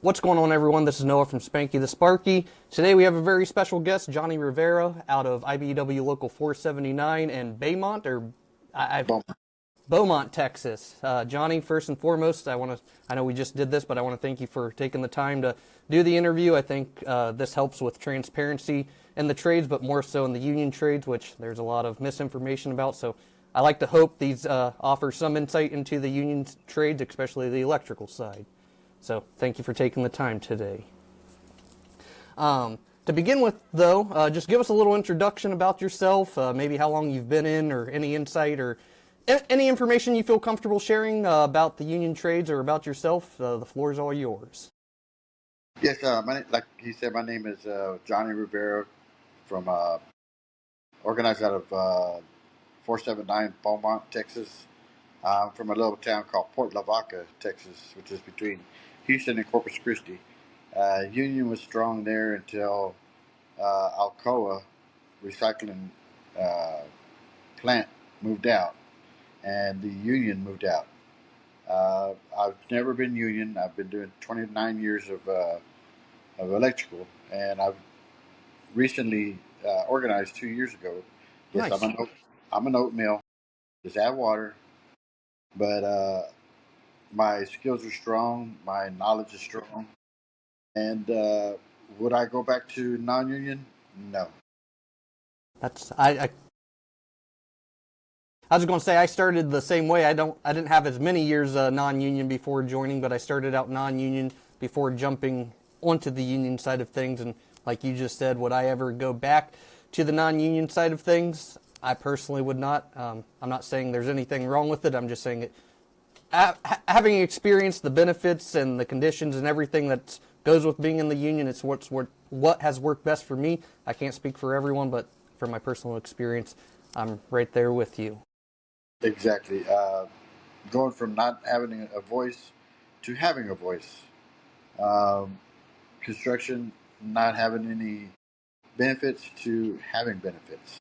What's going on, everyone? This is Noah from Spanky the Sparky. Today we have a very special guest, Johnny Rivera, out of IBEW Local 479 in Beaumont, Texas. Johnny, first and foremost, I know we just did this, but I want to thank you for taking the time to do the interview. I think this helps with transparency in the trades, but more so in the union trades, which there's a lot of misinformation about. So I like to hope these offer some insight into the union trades, especially the electrical side. So thank you for taking the time today. To begin with, though, just give us a little introduction about yourself, maybe how long you've been in, or any insight or any information you feel comfortable sharing about the union trades or about yourself. The floor is all yours. Yes, like he said, my name is Johnny Rivera from organized out of 479 Beaumont, Texas. I'm from a little town called Port Lavaca, Texas, which is between Houston and Corpus Christi. Union was strong there until Alcoa recycling uh, plant moved out, and the union moved out. I've never been union. I've been doing 29 years of electrical, and I've recently organized 2 years ago. Yes, Nice. I'm an oatmeal. Just add water, but my skills are strong. My knowledge is strong. And would I go back to non-union? No. That's I was going to say I started the same way. I didn't have as many years non-union before joining, but I started out non-union before jumping onto the union side of things. And like you just said, would I ever go back to the non-union side of things? I personally would not. I'm not saying there's anything wrong with it. I'm just saying it. Having experienced the benefits and the conditions and everything that goes with being in the union, it's what has worked best for me. I can't speak for everyone, but from my personal experience, I'm right there with you. Exactly. Going from not having a voice to having a voice. Um, Construction not having any benefits to having benefits.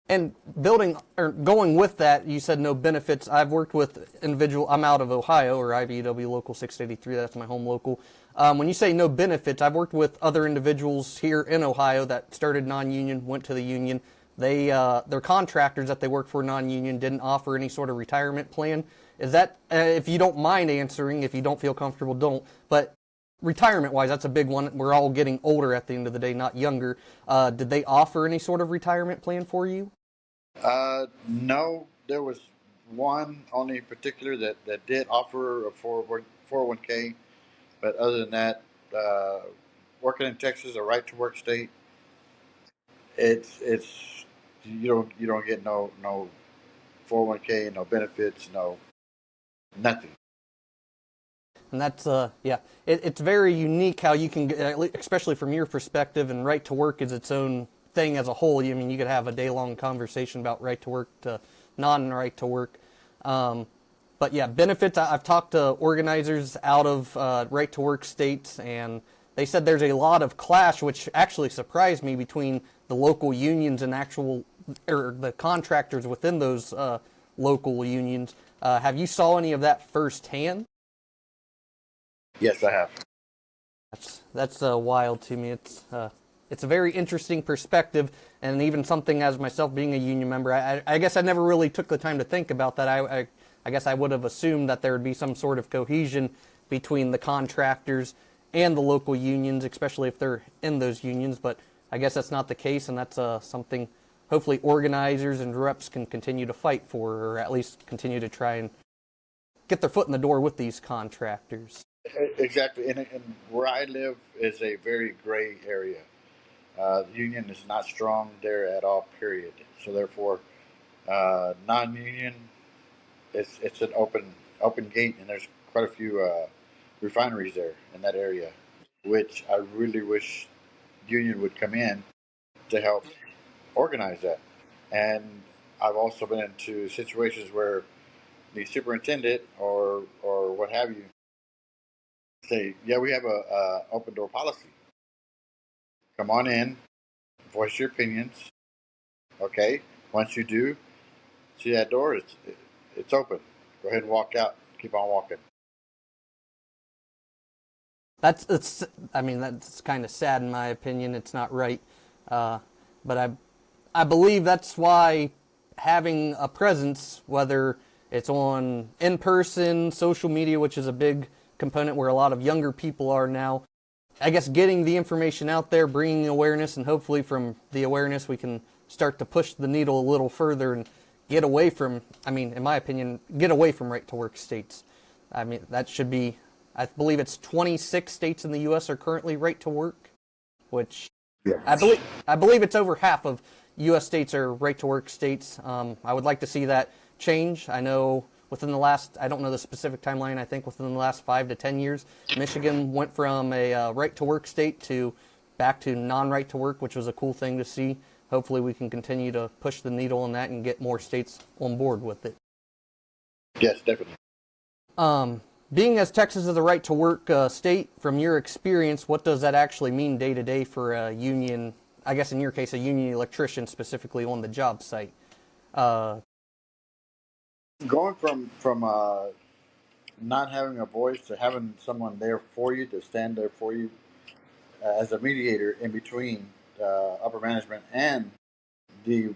And building or going with that, you said no benefits. I've worked with individual. I'm out of Ohio, or IBEW Local 683. That's my home local. When you say no benefits, I've worked with other individuals here in Ohio that started non-union, went to the union. Their contractors that they work for non-union didn't offer any sort of retirement plan. Is that, if you don't mind answering, if you don't feel comfortable, don't. But retirement-wise, that's a big one. We're all getting older at the end of the day, not younger. Did they offer any sort of retirement plan for you? No, there was one only in particular that did offer a 401k, but other than that, working in Texas, a right to work state, it's you don't get no 401k, no benefits, no nothing. And that's yeah, it's very unique how you can get, especially from your perspective, and right to work is its own thing as a whole. I mean, you could have a day long conversation about right to work to non right to work. But yeah, benefits. I've talked to organizers out of right to work states, and they said there's a lot of clash, which actually surprised me, between the local unions and actual or the contractors within those local unions. Have you saw any of that firsthand? Yes, I have. That's wild to me. It's a very interesting perspective, and even something as myself being a union member, I guess I never really took the time to think about that. I guess I would have assumed that there would be some sort of cohesion between the contractors and the local unions, especially if they're in those unions. But I guess that's not the case, and that's something hopefully organizers and reps can continue to fight for, or at least continue to try and get their foot in the door with these contractors. Exactly, and where I live is a very gray area. The union is not strong there at all. Period. So therefore, non-union, it's an open gate, and there's quite a few refineries there in that area, which I really wish union would come in to help organize that. And I've also been into situations where the superintendent or what have you say, yeah, we have a open door policy. Come on in, voice your opinions. Okay, once you do, see that door, it's open. Go ahead and walk out. Keep on walking. It's. I mean, that's kind of sad in my opinion. It's not right, but I believe that's why having a presence, whether it's on in person, social media, which is a big component where a lot of younger people are now. I guess getting the information out there, bringing awareness, and hopefully from the awareness we can start to push the needle a little further and get away from, I mean, in my opinion, get away from right to work states. I mean, that should be, I believe it's 26 states in the U.S. are currently right to work, which Yeah. I believe it's over half of U.S. states are right to work states. I would like to see that change. I know within the last, I don't know the specific timeline, I think within the last 5 to 10 years, Michigan went from a right to work state to back to non right to work, which was a cool thing to see. Hopefully we can continue to push the needle on that and get more states on board with it. Yes, definitely. Being as Texas is a right to work state, from your experience, what does that actually mean day to day for a union, I guess in your case, a union electrician specifically on the job site? Going from not having a voice to having someone there for you to stand there for you as a mediator in between upper management and the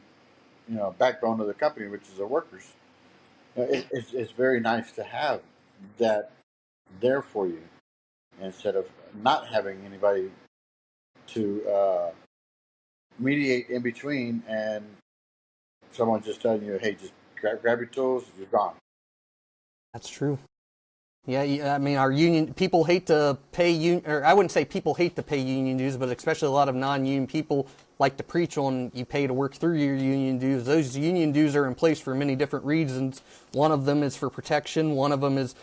backbone of the company, which is the workers. It's very nice to have that there for you instead of not having anybody to mediate in between and someone just telling you, hey, just grab your tools, you're gone. That's true. Yeah, I mean, our union people hate to pay union, or I wouldn't say people hate to pay union dues, but especially a lot of non-union people like to preach on you pay to work through your union dues. Those union dues are in place for many different reasons. One of them is for protection. One of them is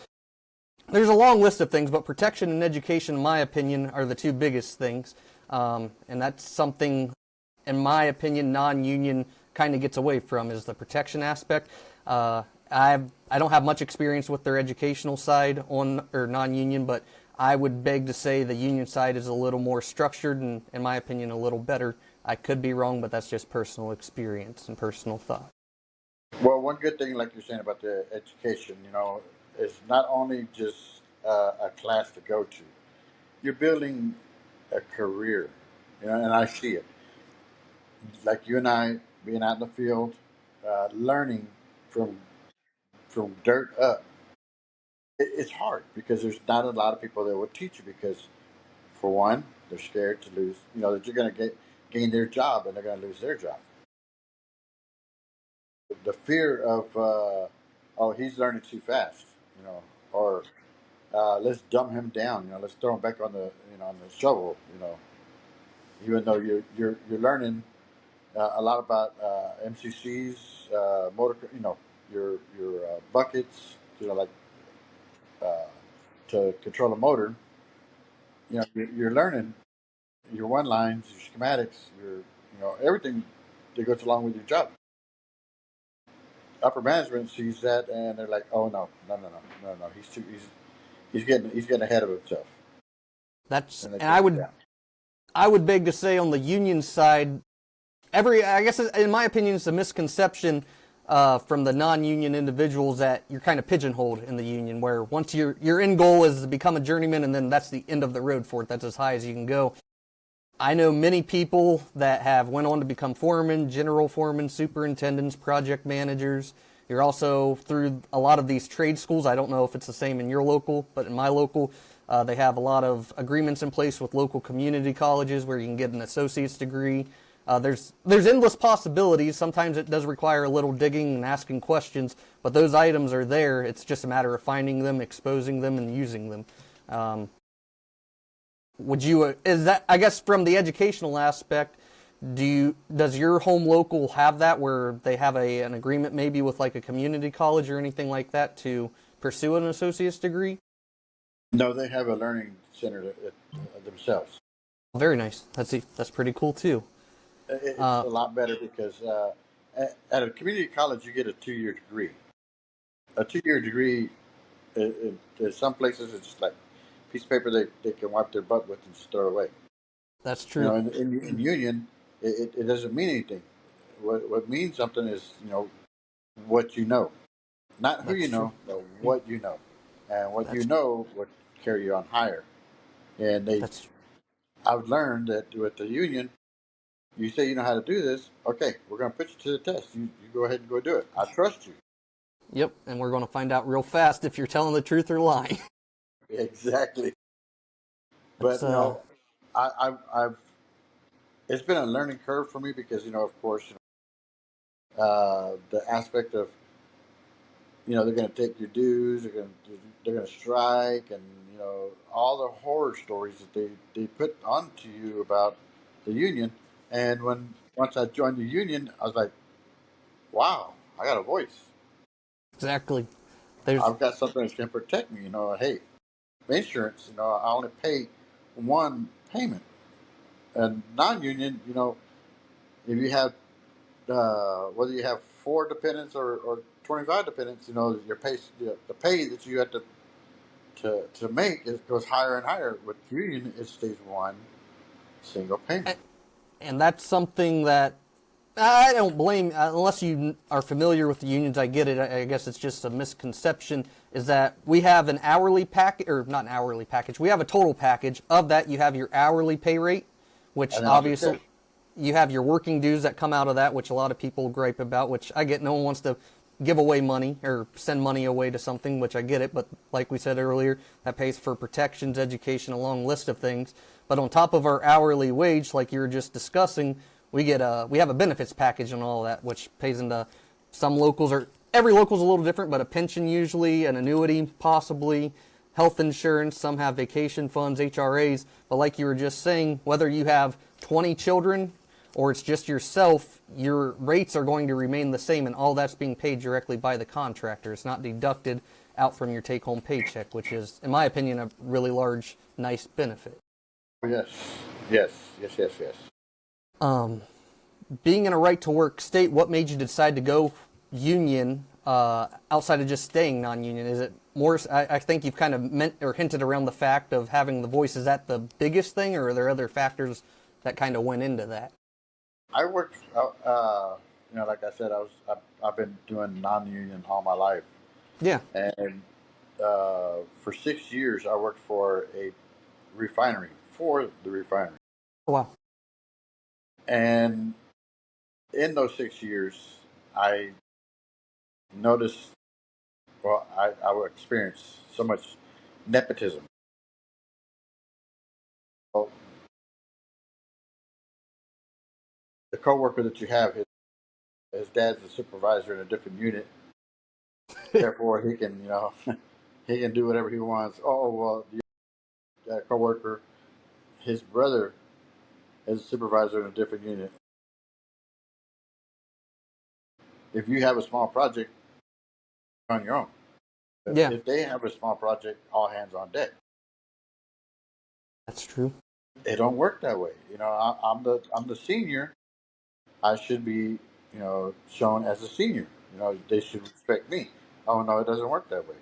there's a long list of things, but protection and education, in my opinion, are the two biggest things, and that's something, in my opinion, non-union kind of gets away from is the protection aspect. I don't have much experience with their educational side on or non-union, but I would beg to say the union side is a little more structured and, in my opinion, a little better. I could be wrong, but that's just personal experience and personal thought. Well, one good thing, like you're saying about the education, it's not only just a class to go to. You're building a career, and I see it. Like you and I being out in the field, learning from from dirt up. It's hard because there's not a lot of people that will teach you because, for one, they're scared to lose. That you're going to gain their job and they're going to lose their job. The fear of, oh, he's learning too fast, or let's dumb him down. Let's throw him back on the on the shovel. Even though you're learning a lot about MCCs, motor, your buckets, like uh, to control a motor. You're learning your one lines, your schematics, your everything that goes along with your job. Upper management sees that and they're like, oh no, he's getting ahead of himself, That's and they and take it down. I would beg to say on the union side, I guess in my opinion, it's a misconception from the non-union individuals that you're kind of pigeonholed in the union, where once your end goal is to become a journeyman, and then that's the end of the road for it. That's as high as you can go. I know many people that have went on to become foremen, general foremen, superintendents, project managers. You're also through a lot of these trade schools. I don't know if it's the same in your local, but in my local, they have a lot of agreements in place with local community colleges where you can get an associate's degree. There's endless possibilities. Sometimes it does require a little digging and asking questions, but those items are there. It's just a matter of finding them, exposing them, and using them. Is that, I guess, from the educational aspect, does your home local have that where they have an agreement maybe with like a community college or anything like that to pursue an associate's degree? No, they have a learning center themselves. Very nice. That's pretty cool too. It's Uh, a lot better because at a community college you get a 2 year degree. A 2 year degree, in some places it's just like a piece of paper they can wipe their butt with and just throw away. that's true. In union, it doesn't mean anything. What means something is what you know, not who That's you true. know, but what you know, and what you That's know would carry you on higher. And That's I've learned that with the union, you say you know how to do this. Okay, we're going to put you to the test. You go ahead and go do it. I trust you. Yep, and we're going to find out real fast if you're telling the truth or lying. Exactly. That's But I've it's been a learning curve for me because of course, the aspect of they're going to take your dues, they're going to strike, and all the horror stories that they put onto you about the union. And once I joined the union, I was like, wow, I got a voice. exactly. There's I've got something that's going to protect me. Hey, insurance. I only pay one payment, and non-union. If you have whether you have four dependents or 25 dependents, your pay the pay that you have to make it goes higher and higher. With union, it stays one single payment. and that's something that I don't blame, unless you are familiar with the unions. I get it. I guess it's just a misconception. Is that we have an hourly package, or not an hourly package? We have a total package. Of that, you have your hourly pay rate, which And then also obviously tip. you have your working dues that come out of that, which a lot of people gripe about. Which I get. No one wants to give away money or send money away to something, which I get it. But like we said earlier, that pays for protections, education, a long list of things. But on top of our hourly wage, like you were just discussing, we have a benefits package and all that, which pays into some locals, or every local's a little different, but a pension usually, an annuity possibly, health insurance. Some have vacation funds, HRAs. But like you were just saying, whether you have 20 children or it's just yourself, your rates are going to remain the same, and all that's being paid directly by the contractor. It's not deducted out from your take-home paycheck, which is, in my opinion, a really large, nice benefit. Yes, yes, yes, yes, yes. Um, Being in a right-to-work state, what made you decide to go union outside of just staying non-union? Is it more? I think you've kind of meant or hinted around the fact of having the voice. Is that the biggest thing, or are there other factors that kind of went into that? I worked. Like I said, I've been doing non-union all my life, Yeah. and for 6 years I worked for a refinery for the refinery, Oh, wow. and in those 6 years, I noticed. Well, I would experience so much nepotism. Well, the coworker that you have, his dad's a supervisor in a different unit. Therefore, he can, he can do whatever he wants. Oh well, that coworker, his brother is a supervisor in a different unit. If you have a small project, you're on your own. Yeah, If they have a small project, all hands on deck. that's true. It don't work that way. I'm the senior. I should be, shown as a senior. They should respect me. Oh no, it doesn't work that way.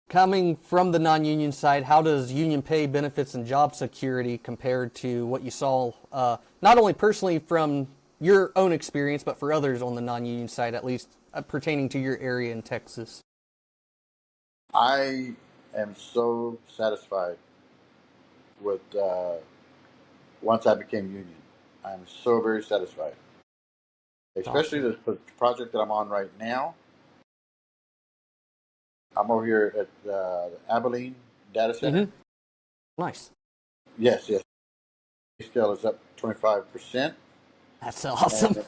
Coming from the non-union side, how does union pay, benefits, and job security compare to what you saw, not only personally from your own experience, but for others on the non-union side, at least pertaining to your area in Texas? I am so satisfied with once I became union. I'm so very satisfied, especially Awesome. the project that I'm on right now. I'm over here at the Abilene Data Center. Mm-hmm. Nice. Yes, yes. Scale is up 25%, That's awesome. and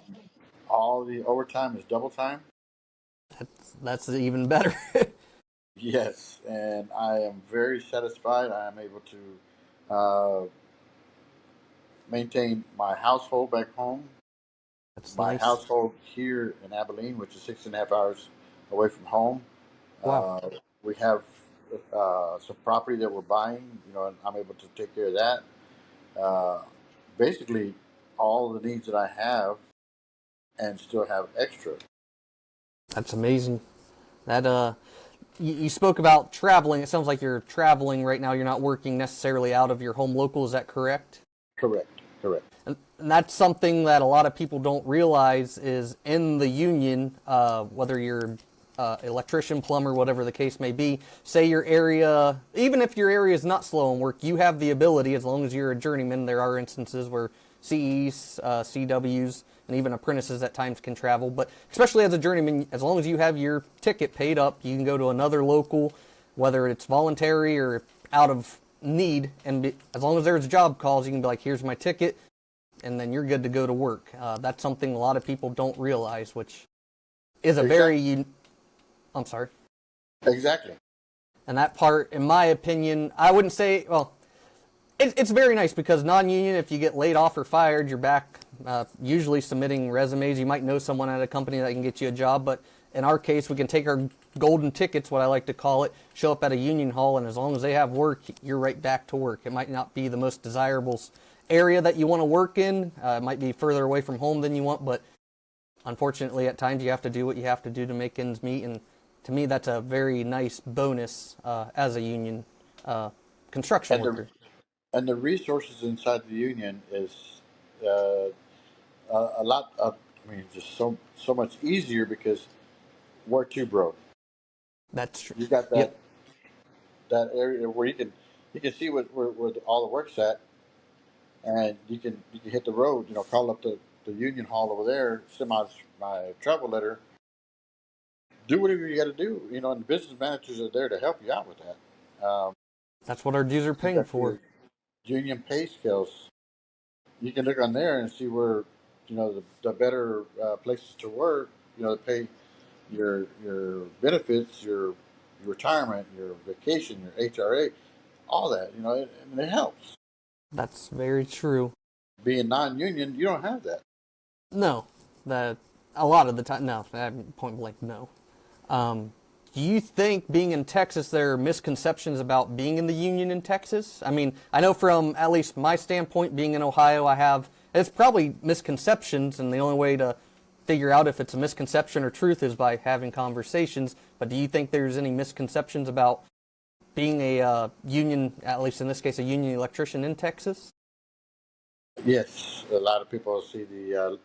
all the overtime is double time. That's even better. Yes, and I am very satisfied. I am able to maintain my household back home, That's my nice. household here in Abilene, which is 6.5 hours away from home. Wow. Uh, we have some property that we're buying, and I'm able to take care of that. Uh, Basically, all the needs that I have and still have extra. That's amazing. That you spoke about traveling. It sounds like you're traveling right now. You're not working necessarily out of your home local. Is that correct? Correct, correct. And that's something that a lot of people don't realize is in the union, whether you're electrician, plumber, whatever the case may be. Say your area, even if your area is not slow in work, you have the ability, as long as you're a journeyman. There are instances where CEs, CWs, and even apprentices at times can travel. But especially as a journeyman, as long as you have your ticket paid up, you can go to another local, whether it's voluntary or out of need. And as long as there's job calls, you can be like, here's my ticket, and then you're good to go to work. That's something a lot of people don't realize, which is a very... I'm sorry. Exactly. And that part, in my opinion, I wouldn't say, well, it's very nice because non-union, if you get laid off or fired, you're back usually submitting resumes. You might know someone at a company that can get you a job, but in our case, we can take our golden tickets, what I like to call it, show up at a union hall, and as long as they have work, you're right back to work. It might not be the most desirable area that you want to work in. It might be further away from home than you want, but unfortunately, at times you have to do what you have to do to make ends meet, and to me, that's a very nice bonus as a union construction worker. And the resources inside the union is uh, a lot of, I mean, just so much easier because we're too broke. That's true. You got Yep. that area where you can see where all the work's at, and you can hit the road. You know, call up the union hall over there, send my travel letter, do whatever you got to do. You know, and the business managers are there to help you out with that. That's what our dues are You paying got for. your union pay scales. You can look on there and see where you know the better places to work. You know, to pay your benefits, your retirement, your vacation, your HRA, all that. You know, and it helps. That's very true. Being non-union, you don't have that. No, that a lot of the time, no. Point blank, no. Do you think being in Texas, there are misconceptions about being in the union in Texas? I mean, I know from at least my standpoint, being in Ohio, it's probably misconceptions, and the only way to figure out if it's a misconception or truth is by having conversations. But do you think there's any misconceptions about being a union, at least in this case, a union electrician in Texas? Yes, a lot of people see the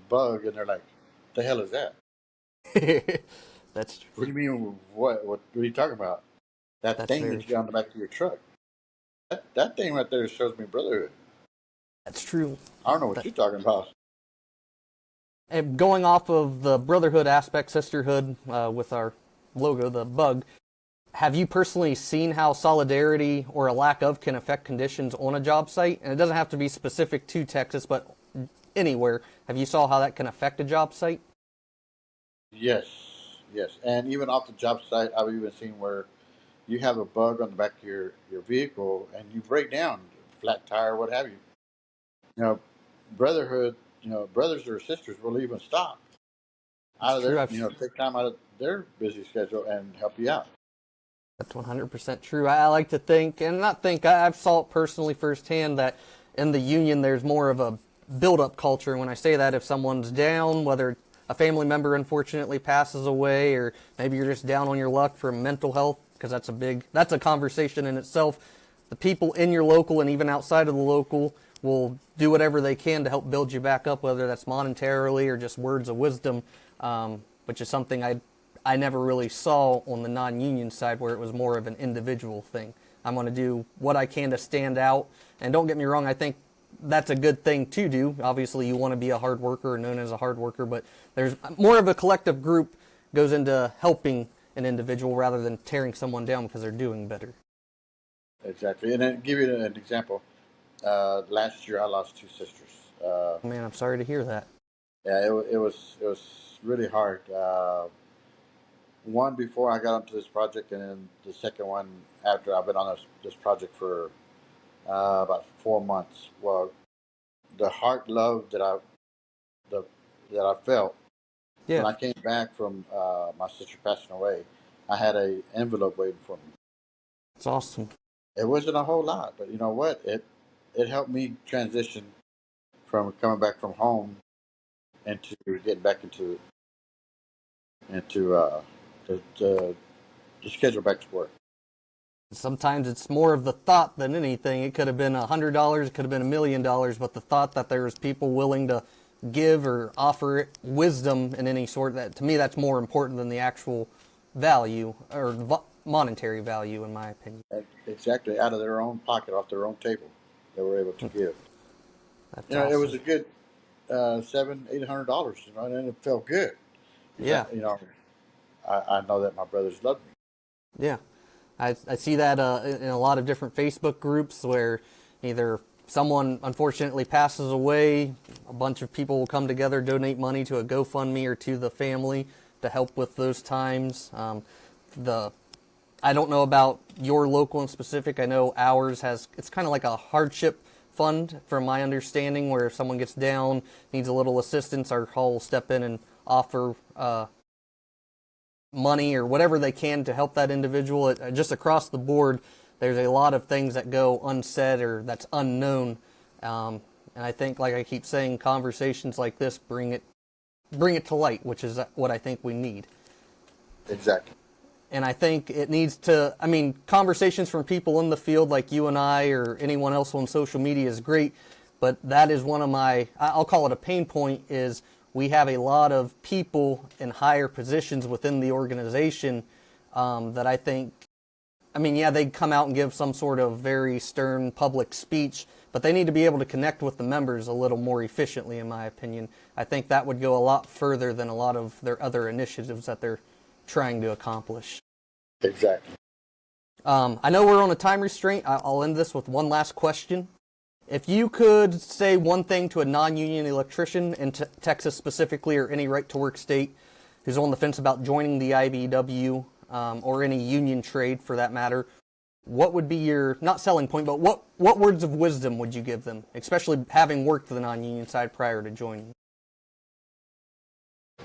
bug and they're like, "The hell is that? That's true. What do you mean? What are you talking about? That That's thing very that you got true. on the back of your truck? That thing right there shows me brotherhood. That's true. I don't know what That, you're talking about." and going off of the brotherhood aspect, sisterhood, with our logo, the bug, have you personally seen how solidarity or a lack of can affect conditions on a job site? And it doesn't have to be specific to Texas, but anywhere. Have you saw how that can affect a job site? Yes, yes, and even off the job site, I've even seen where you have a bug on the back of your vehicle and you break down, flat tire, what have you. You know, brotherhood. You know, brothers or sisters will even stop It's out of true. their, you know, take time out of their busy schedule and help you out. That's 100% true. I like to think, and not think, I've saw it personally firsthand that in the union there's more of a build-up culture. And when I say that, if someone's down, whether a family member unfortunately passes away, or maybe you're just down on your luck for mental health, because that's a conversation in itself. The people in your local and even outside of the local will do whatever they can to help build you back up, whether that's monetarily or just words of wisdom, which is something I never really saw on the non-union side, where it was more of an individual thing. I'm going to do what I can to stand out. And don't get me wrong, I think that's a good thing to do. Obviously, you want to be a hard worker or known as a hard worker, but there's more of a collective group goes into helping an individual rather than tearing someone down because they're doing better. Exactly. And then give you an example. Last year, I lost two sisters. Man, I'm sorry to hear that. Yeah, it was really hard. One before I got onto this project, and then the second one after I've been on this project for about 4 months. Well, the heart love the, that I felt when Yeah, I came back from my sister passing away, I had a envelope waiting for me. it's awesome. It wasn't a whole lot, but you know what? It helped me transition from coming back from home into getting back into the schedule back to work. Sometimes it's more of the thought than anything. It could have been $100, it could have been $1 million, but the thought that there's people willing to give or offer wisdom in any sort. That to me, that's more important than the actual value or monetary value, in my opinion. Exactly, out of their own pocket, off their own table, they were able to give. That's You know, it was awesome. a good $700-800. You know, and it felt good because Yeah, you know I know that my brothers loved me. yeah. I see that in a lot of different Facebook groups where either someone unfortunately passes away, a bunch of people will come together, donate money to a GoFundMe or to the family to help with those times. The I don't know about your local in specific. I know ours has, it's kind of like a hardship fund from my understanding, where if someone gets down, needs a little assistance, our hall will step in and offer money or whatever they can to help that individual. Just across the board, there's a lot of things that go unsaid or that's unknown. And I think, like I keep saying, conversations like this bring it to light, which is what I think we need. Exactly. And I think it needs to, I mean, conversations from people in the field like you and I or anyone else on social media is great, but that is one of my, I'll call it a pain point, is we have a lot of people in higher positions within the organization that I think, I mean, yeah, they come out and give some sort of very stern public speech, but they need to be able to connect with the members a little more efficiently, in my opinion. I think that would go a lot further than a lot of their other initiatives that they're trying to accomplish. Exactly. I know we're on a time restraint. I'll end this with one last question. If you could say one thing to a non-union electrician in Texas specifically, or any right-to-work state, who's on the fence about joining the IBEW or any union trade for that matter, what would be your, not selling point, but what words of wisdom would you give them, especially having worked the non-union side prior to joining?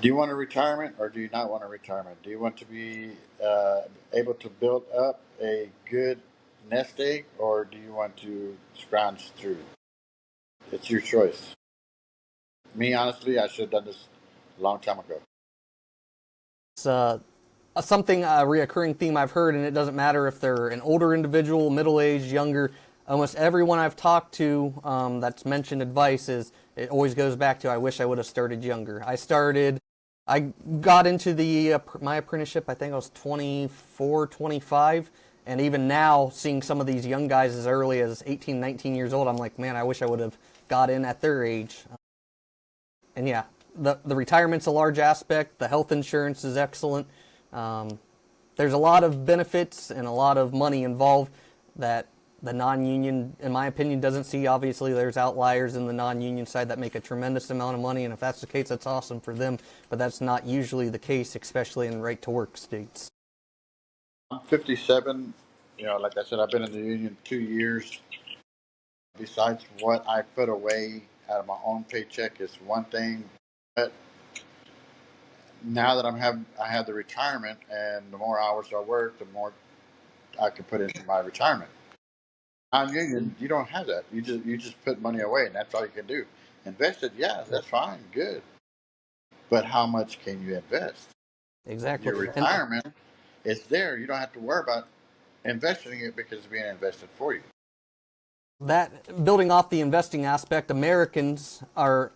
Do you want a retirement or do you not want a retirement? Do you want to be able to build up a good nest egg or do you want to scrounge through? It's your choice. Me, honestly, I should have done this a long time ago. It's something, a reoccurring theme I've heard, and it doesn't matter if they're an older individual, middle-aged, younger. Almost everyone I've talked to that's mentioned advice is, it always goes back to, I wish I would have started younger. I got into the my apprenticeship, I think I was 24, 25, and even now, seeing some of these young guys as early as 18, 19 years old, I'm like, man, I wish I would have got in at their age. And yeah, the retirement's a large aspect. The health insurance is excellent. There's a lot of benefits and a lot of money involved that the non-union, in my opinion, doesn't see. Obviously, there's outliers in the non-union side that make a tremendous amount of money, and if that's the case, that's awesome for them. But that's not usually the case, especially in right-to-work states. I'm 57. You know, like I said, I've been in the union 2 years. Besides what I put away out of my own paycheck is one thing. But now that I have the retirement, and the more hours I work, the more I can put into my retirement. Non-union, you don't have that. You just put money away, and that's all you can do. Invested, yeah, that's fine, good. But how much can you invest? Exactly. Your And retirement is there. You don't have to worry about investing it because it's being invested for you. that, building off the investing aspect, Americans are,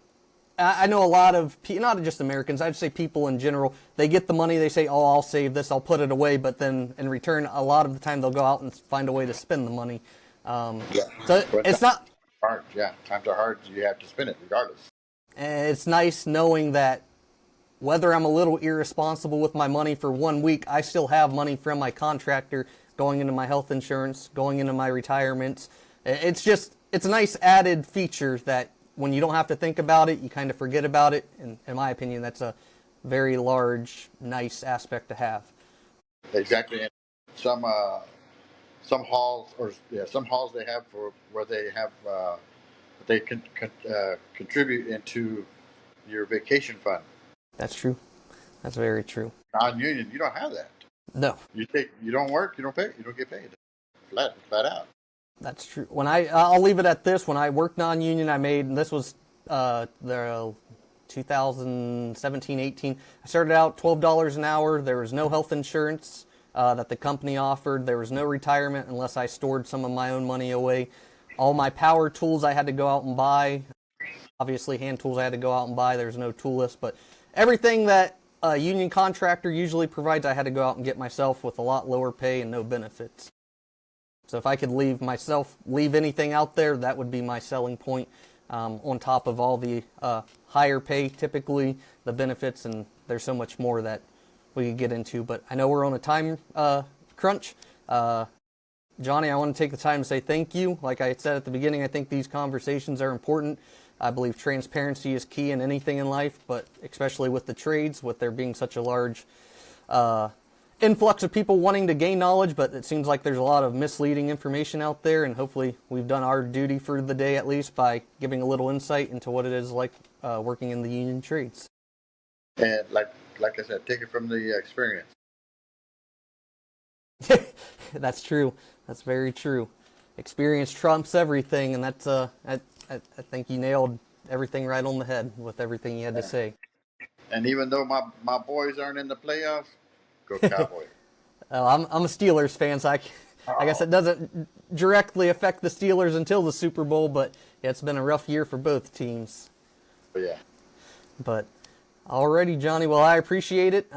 I know a lot of, not just Americans, I'd say people in general, they get the money, they say, oh, I'll save this, I'll put it away, but then in return, a lot of the time they'll go out and find a way to spend the money. Yeah. So But it's not, hard. Yeah, times are hard. You have to spend it regardless. it's nice knowing that whether I'm a little irresponsible with my money for 1 week, I still have money from my contractor going into my health insurance, going into my retirements. It's a nice added feature that when you don't have to think about it, you kind of forget about it. And in my opinion, that's a very large, nice aspect to have. Exactly. And some halls, or yeah, some halls they have for where they have they contribute into your vacation fund. That's true. That's very true. Non-union, you don't have that. No, You don't work, you don't pay, you don't get paid. Flat out. that's true. I'll leave it at this. When I worked non-union, I made, and this was the 2017, 18. I started out $12 an hour. There was no health insurance that the company offered. There was no retirement unless I stored some of my own money away. All my power tools I had to go out and buy. obviously hand tools I had to go out and buy. There's no tool list, but everything that a union contractor usually provides, I had to go out and get myself with a lot lower pay and no benefits. So if I could leave anything out there, that would be my selling point, on top of all the higher pay, typically, the benefits, and there's so much more that we could get into. But I know we're on a time crunch. Johnny, I want to take the time to say thank you. Like I said at the beginning, I think these conversations are important. I believe transparency is key in anything in life, but especially with the trades, with there being such a large influx of people wanting to gain knowledge, but it seems like there's a lot of misleading information out there, and hopefully we've done our duty for the day at least by giving a little insight into what it is like working in the union trades. And like I said, take it from the experience. That's true. That's very true. Experience trumps everything, and that's I think you nailed everything right on the head with everything you had to say. And even though my boys aren't in the playoffs, go Cowboys. I'm a Steelers fan, so I guess it doesn't directly affect the Steelers until the Super Bowl, but yeah, it's been a rough year for both teams. But yeah. But alrighty, Johnny. Well, I appreciate it.